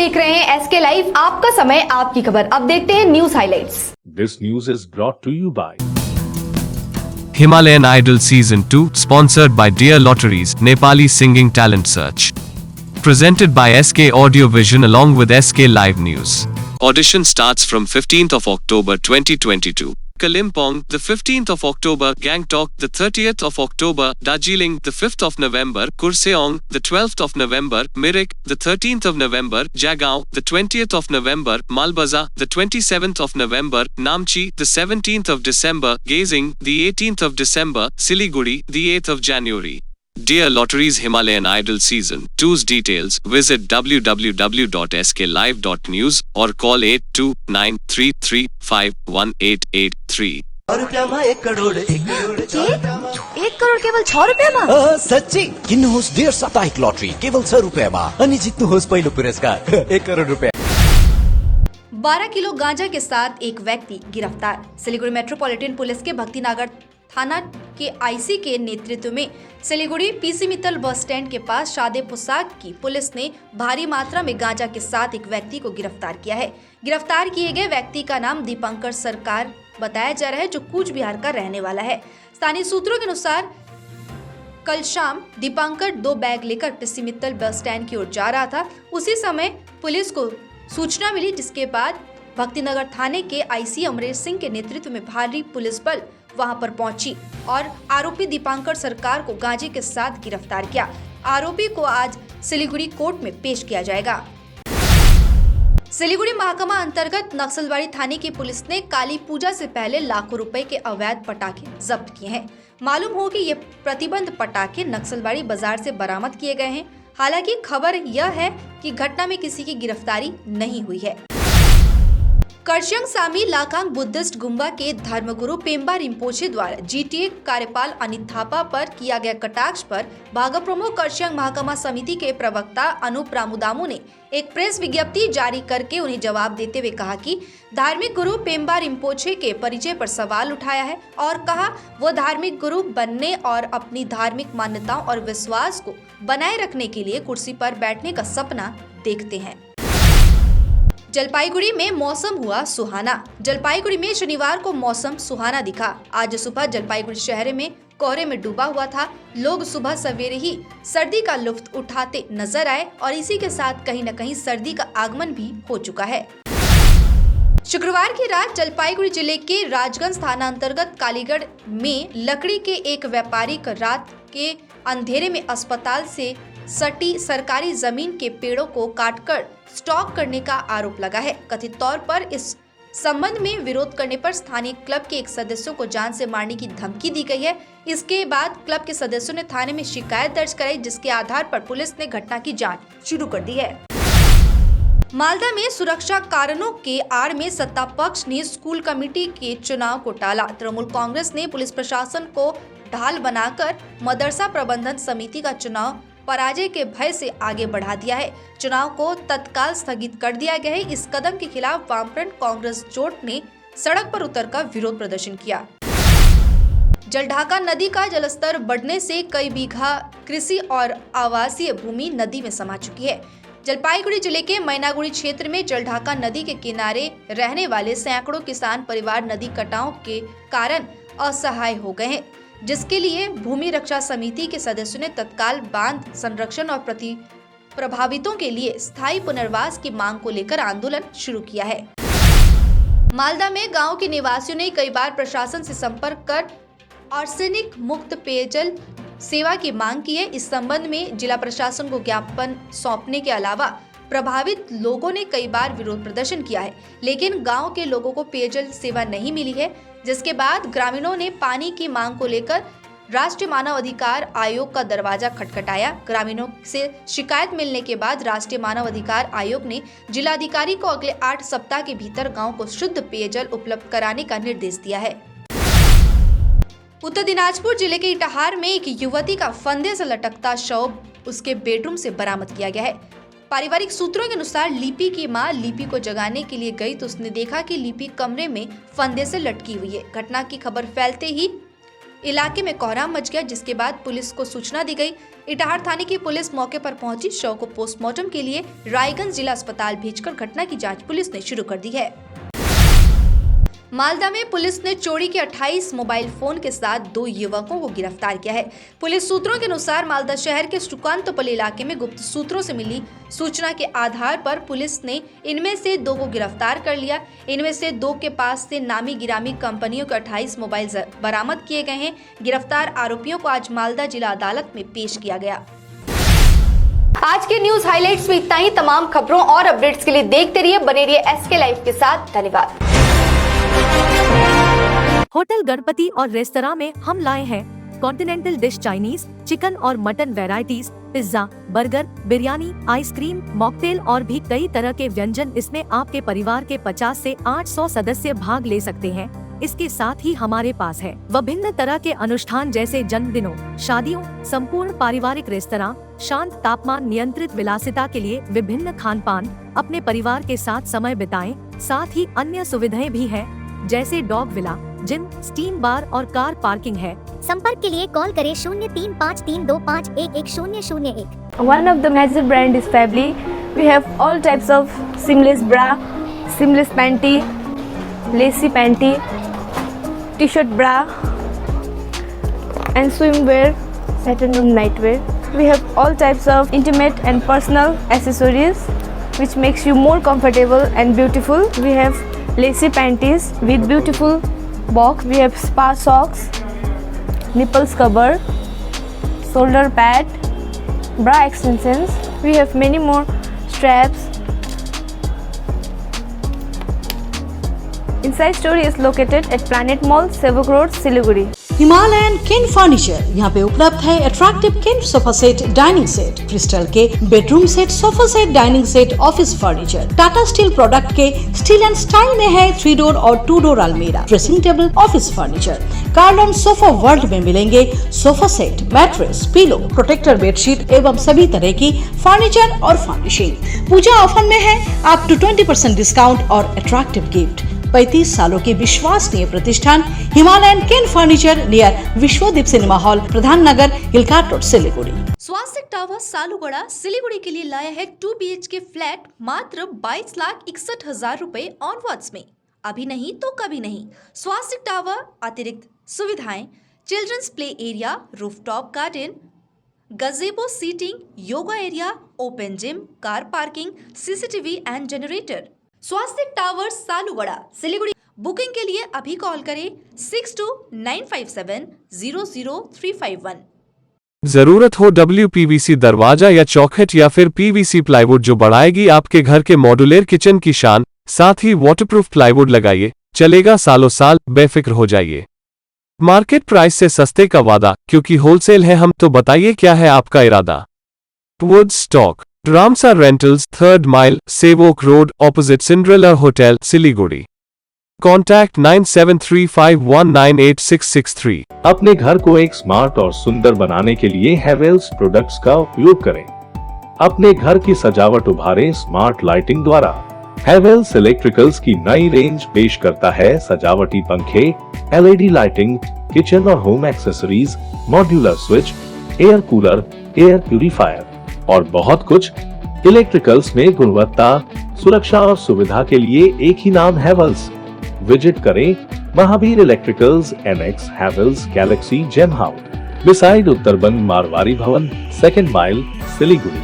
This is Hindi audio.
देख रहे हैं SK लाइव, आपका समय आपकी खबर। अब देखते हैं news highlights. This news is brought to you by Himalayan Idol Season 2, sponsored by Dear Lotteries, Nepali Singing Talent Search. Presented by SK Audio Vision along with SK Live News. Audition starts from 15th of October 2022. Kalimpong, the 15th of October, Gangtok, the 30th of October, Darjeeling, the 5th of November, Kurseong, the 12th of November, Mirik, the 13th of November, Jagaon, the 20th of November, Malbaza, the 27th of November, Namchi, the 17th of December, Gazing, the 18th of December, Siliguri, the 8th of January. Dear Lotteries Himalayan Idol Season 2's details, visit www.sklive.news or call 8293351883. 1 crore एक करोड़ केवल 6 रुपयामा? सच्ची किन्नुहोस् डेढ साप्ताहिक लटरी केवल 6 रुपयामा अनि जित्नुहोस् पहिलो पुरस्कार 1 करोड़ रुपया। 12 किलो गांजा के साथ एक व्यक्ति गिरफ्तार। सिलीगुड़ी मेट्रोपॉलिटन पुलिस के भक्तिनगर थाना के आईसी के नेतृत्व में Siliguri PC Mittal bus stand के पास सादे पोशाक की पुलिस ने भारी मात्रा में गांजा के साथ एक व्यक्ति को गिरफ्तार किया है। गिरफ्तार किए गए व्यक्ति का नाम दीपंकर सरकार बताया जा रहा है, जो कूच बिहार का रहने वाला है। स्थानीय सूत्रों के अनुसार कल शाम दीपंकर 2 बैग लेकर पीसी मित्तल बस स्टैंड की ओर जा रहा था। उसी समय पुलिस को सूचना मिली, जिसके बाद भक्तिनगर थाने के आईसी अमरेश सिंह के नेतृत्व में भारी पुलिस बल वहां पर पहुंची और आरोपी दीपंकर सरकार को गांजे के साथ गिरफ्तार किया। आरोपी को आज सिलीगुड़ी कोर्ट में पेश किया जाएगा। सिलीगुड़ी महकमा अंतर्गत नक्सलबाड़ी थाने की पुलिस ने काली पूजा से पहले लाखों रुपए के अवैध पटाखे जब्त किए हैं। मालूम हो कि ये प्रतिबंध पटाखे नक्सलबाड़ी बाजार से बरामद किए गए हैं। हालांकि खबर यह है कि घटना में किसी की गिरफ्तारी नहीं हुई है। करशंग सामी लाखांग बुद्धिस्ट गुम्बा के धर्मगुरु पेम्बा रिम्पोछे द्वारा जीटीए कार्यपाल अनित थापा पर किया गया कटाक्ष पर भागा प्रमुख करशंग महकमा समिति के प्रवक्ता अनूप रामुदामू ने एक प्रेस विज्ञप्ति जारी करके उन्हें जवाब देते हुए कहा कि धार्मिक गुरु पेम्बा रिम्पोछे के परिचय पर सवाल उठाया है और कहा वो धार्मिक गुरु बनने और अपनी धार्मिक मान्यताओं और विश्वास को बनाए रखने के लिए कुर्सी पर बैठने का सपना देखते हैं। जलपाईगुड़ी में मौसम हुआ सुहाना। जलपाईगुड़ी में शनिवार को मौसम सुहाना दिखा। आज सुबह जलपाईगुड़ी शहर में कोहरे में डूबा हुआ था। लोग सुबह सवेरे ही सर्दी का लुत्फ उठाते नजर आए और इसी के साथ कहीं न कहीं सर्दी का आगमन भी हो चुका है। शुक्रवार की रात जलपाईगुड़ी जिले के राजगंज थाना अंतर्गत कालीगढ़ में लकड़ी के एक व्यापारी को रात के अंधेरे में अस्पताल से सटी सरकारी जमीन के पेड़ों को काटकर स्टॉक करने का आरोप लगा है। कथित तौर पर इस संबंध में विरोध करने पर स्थानीय क्लब के एक सदस्यों को जान से मारने की धमकी दी गई है। इसके बाद क्लब के सदस्यों ने थाने में शिकायत दर्ज कराई, जिसके आधार पर पुलिस ने घटना की जांच शुरू कर दी है। मालदा में सुरक्षा कारणों के आड़ में सत्ता पक्ष ने स्कूल कमेटी के चुनाव को टाला। तृणमूल कांग्रेस ने पुलिस प्रशासन को ढाल बनाकर मदरसा प्रबंधन समिति का चुनाव पराजय के भय से आगे बढ़ा दिया है। चुनाव को तत्काल स्थगित कर दिया गया है। इस कदम के खिलाफ वामफ्रंट कांग्रेस जोट ने सड़क पर उतरकर विरोध प्रदर्शन किया। जलढाका नदी का जलस्तर बढ़ने से कई बीघा कृषि और आवासीय भूमि नदी में समा चुकी है। जलपाईगुड़ी जिले के मैनागुड़ी क्षेत्र में जलढाका नदी के किनारे रहने वाले सैकड़ों किसान परिवार नदी कटाव के कारण असहाय हो गए हैं, जिसके लिए भूमि रक्षा समिति के सदस्यों ने तत्काल बांध संरक्षण और प्रभावितों के लिए स्थायी पुनर्वास की मांग को लेकर आंदोलन शुरू किया है। मालदा में गांव के निवासियों ने कई बार प्रशासन से संपर्क कर आर्सेनिक मुक्त पेयजल सेवा की मांग की है। इस संबंध में जिला प्रशासन को ज्ञापन सौंपने के अलावा प्रभावित लोगों ने कई बार विरोध प्रदर्शन किया है, लेकिन गांव के लोगों को पेयजल सेवा नहीं मिली है, जिसके बाद ग्रामीणों ने पानी की मांग को लेकर राष्ट्रीय मानव अधिकार आयोग का दरवाजा खटखटाया। ग्रामीणों से शिकायत मिलने के बाद राष्ट्रीय मानव अधिकार आयोग ने जिलाधिकारी को अगले 8 सप्ताह के भीतर गांव को शुद्ध पेयजल उपलब्ध कराने का निर्देश दिया है। उत्तर दिनाजपुर जिले के इटाहार में एक युवती का फंदे से लटकता शव उसके बेडरूम से बरामद किया गया है। पारिवारिक सूत्रों के अनुसार लिपि की मां लिपि को जगाने के लिए गई तो उसने देखा कि लिपि कमरे में फंदे से लटकी हुई है। घटना की खबर फैलते ही इलाके में कोहराम मच गया, जिसके बाद पुलिस को सूचना दी गई। इटाहर थाने की पुलिस मौके पर पहुंची। शव को पोस्टमार्टम के लिए रायगंज जिला अस्पताल भेजकर घटना की जांच पुलिस ने शुरू कर दी है। मालदा में पुलिस ने चोरी के 28 मोबाइल फोन के साथ 2 युवकों को गिरफ्तार किया है। पुलिस सूत्रों के अनुसार मालदा शहर के सुकांतपल्ली इलाके में गुप्त सूत्रों से मिली सूचना के आधार पर पुलिस ने इनमें से 2 को गिरफ्तार कर लिया। इनमें से 2 के पास से नामी गिरामी कंपनियों के 28 मोबाइल बरामद किए गए हैं। गिरफ्तार आरोपियों को आज मालदा जिला अदालत में पेश किया गया। आज के न्यूज हाइलाइट्स में इतना ही। तमाम खबरों और अपडेट्स के लिए देखते रहिए, बने रहिए SK लाइव के साथ। धन्यवाद। होटल गणपति और रेस्तरां में हम लाए हैं कॉन्टिनेंटल डिश, चाइनीज, चिकन और mutton varieties, pizza, burger, biryani, ice cream, mocktail और भी कई तरह के व्यंजन। इसमें आपके परिवार के 50 से 800 सदस्य भाग ले सकते हैं। इसके साथ ही हमारे पास है विभिन्न तरह के अनुष्ठान जैसे जन्मदिनों, शादियों, संपूर्ण पारिवारिक रेस्तरां, शांत तापमान नियंत्रित विलासिता के लिए विभिन्न खान पान। अपने परिवार के साथ समय बिताएं। साथ ही अन्य सुविधाएं भी हैं जैसे डॉग विला, जिम, स्टीम बार और कार पार्किंग है। संपर्क के लिए कॉल करें 035325110101। One of the major brand is Fably. We have all types of seamless bra, seamless panty, lacy panty, t-shirt bra, and swimwear, satin room nightwear. We have all types of intimate and personal accessories, which makes you more comfortable and beautiful. We have lacy panties with beautiful box. We have spa socks, nipples cover, shoulder pad, bra extensions. We have many more straps. Inside store is located at Planet Mall, Sevok Road, Siliguri. Himalayan cane furniture यहाँ पे उपलब्ध है। Attractive cane sofa set, dining set, crystal के bedroom set, sofa set, dining set, office furniture. Tata steel product के स्टील एंड स्टाइल में है 3 डोर और 2 डोर अलमीरा, ड्रेसिंग टेबल, ऑफिस फर्नीचर। कार्लॉन सोफा वर्ल्ड में मिलेंगे sofa set, mattress, pillow, protector bedsheet एवं सभी तरह की फर्नीचर और फर्निशिंग। पूजा ऑफर में है अप टू 20% डिस्काउंट और अट्रैक्टिव गिफ्ट। 35 सालों के विश्वसनीय प्रतिष्ठान Himalayan cane furniture near Vishwadeep cinema hall, Pradhan Nagar, hill cart road, Siliguri. Swastik tower Salugara Siliguri के लिए लाया है 2 BHK फ्लैट मात्र 22,61,000 रुपए ऑनवर्ड्स में। अभी नहीं तो कभी नहीं। स्वास्तिक टावर अतिरिक्त सुविधाएं, children's play area, rooftop garden, gazebo seating, yoga area, open gym, car parking, CCTV and generator. Swastik tower Salugara Siliguri. Booking के लिए अभी कॉल करें 6295700351। जरूरत हो WPVC दरवाजा या चौखट या फिर PVC प्लाईवुड जो बढ़ाएगी आपके घर के मॉड्यूलर किचन की शान, साथ ही वाटरप्रूफ प्लाईवुड लगाइए, चलेगा सालों साल, बेफिक्र हो जाइए। मार्केट प्राइस से सस्ते का वादा, क्योंकि होलसेल है हम, तो बताइए क्या है आपका इरादा। Would stock, Ramsa rentals, 3rd mile, Sevoke road, opposite Cinderella hotel, Siliguri. Contact 9735198663। अपने घर को एक स्मार्ट और सुंदर बनाने के लिए हेवेल्स प्रोडक्ट्स का उपयोग करें। अपने घर की सजावट उभारें स्मार्ट लाइटिंग द्वारा। हेवेल्स इलेक्ट्रिकल्स की नई रेंज पेश करता है सजावटी पंखे, LED लाइटिंग, किचन और home accessories, modular switch, air cooler, air purifier और बहुत कुछ। इलेक्ट्रिकल्स में गुणवत्ता, सुरक्षा और सुविधा के लिए एक ही नाम हेवेल्स। विजिट करें Mahavir electricals, NX, Havells, galaxy, gem house, beside उत्तरबंद मारवाड़ी भवन, 2nd माइल, सिलीगुड़ी।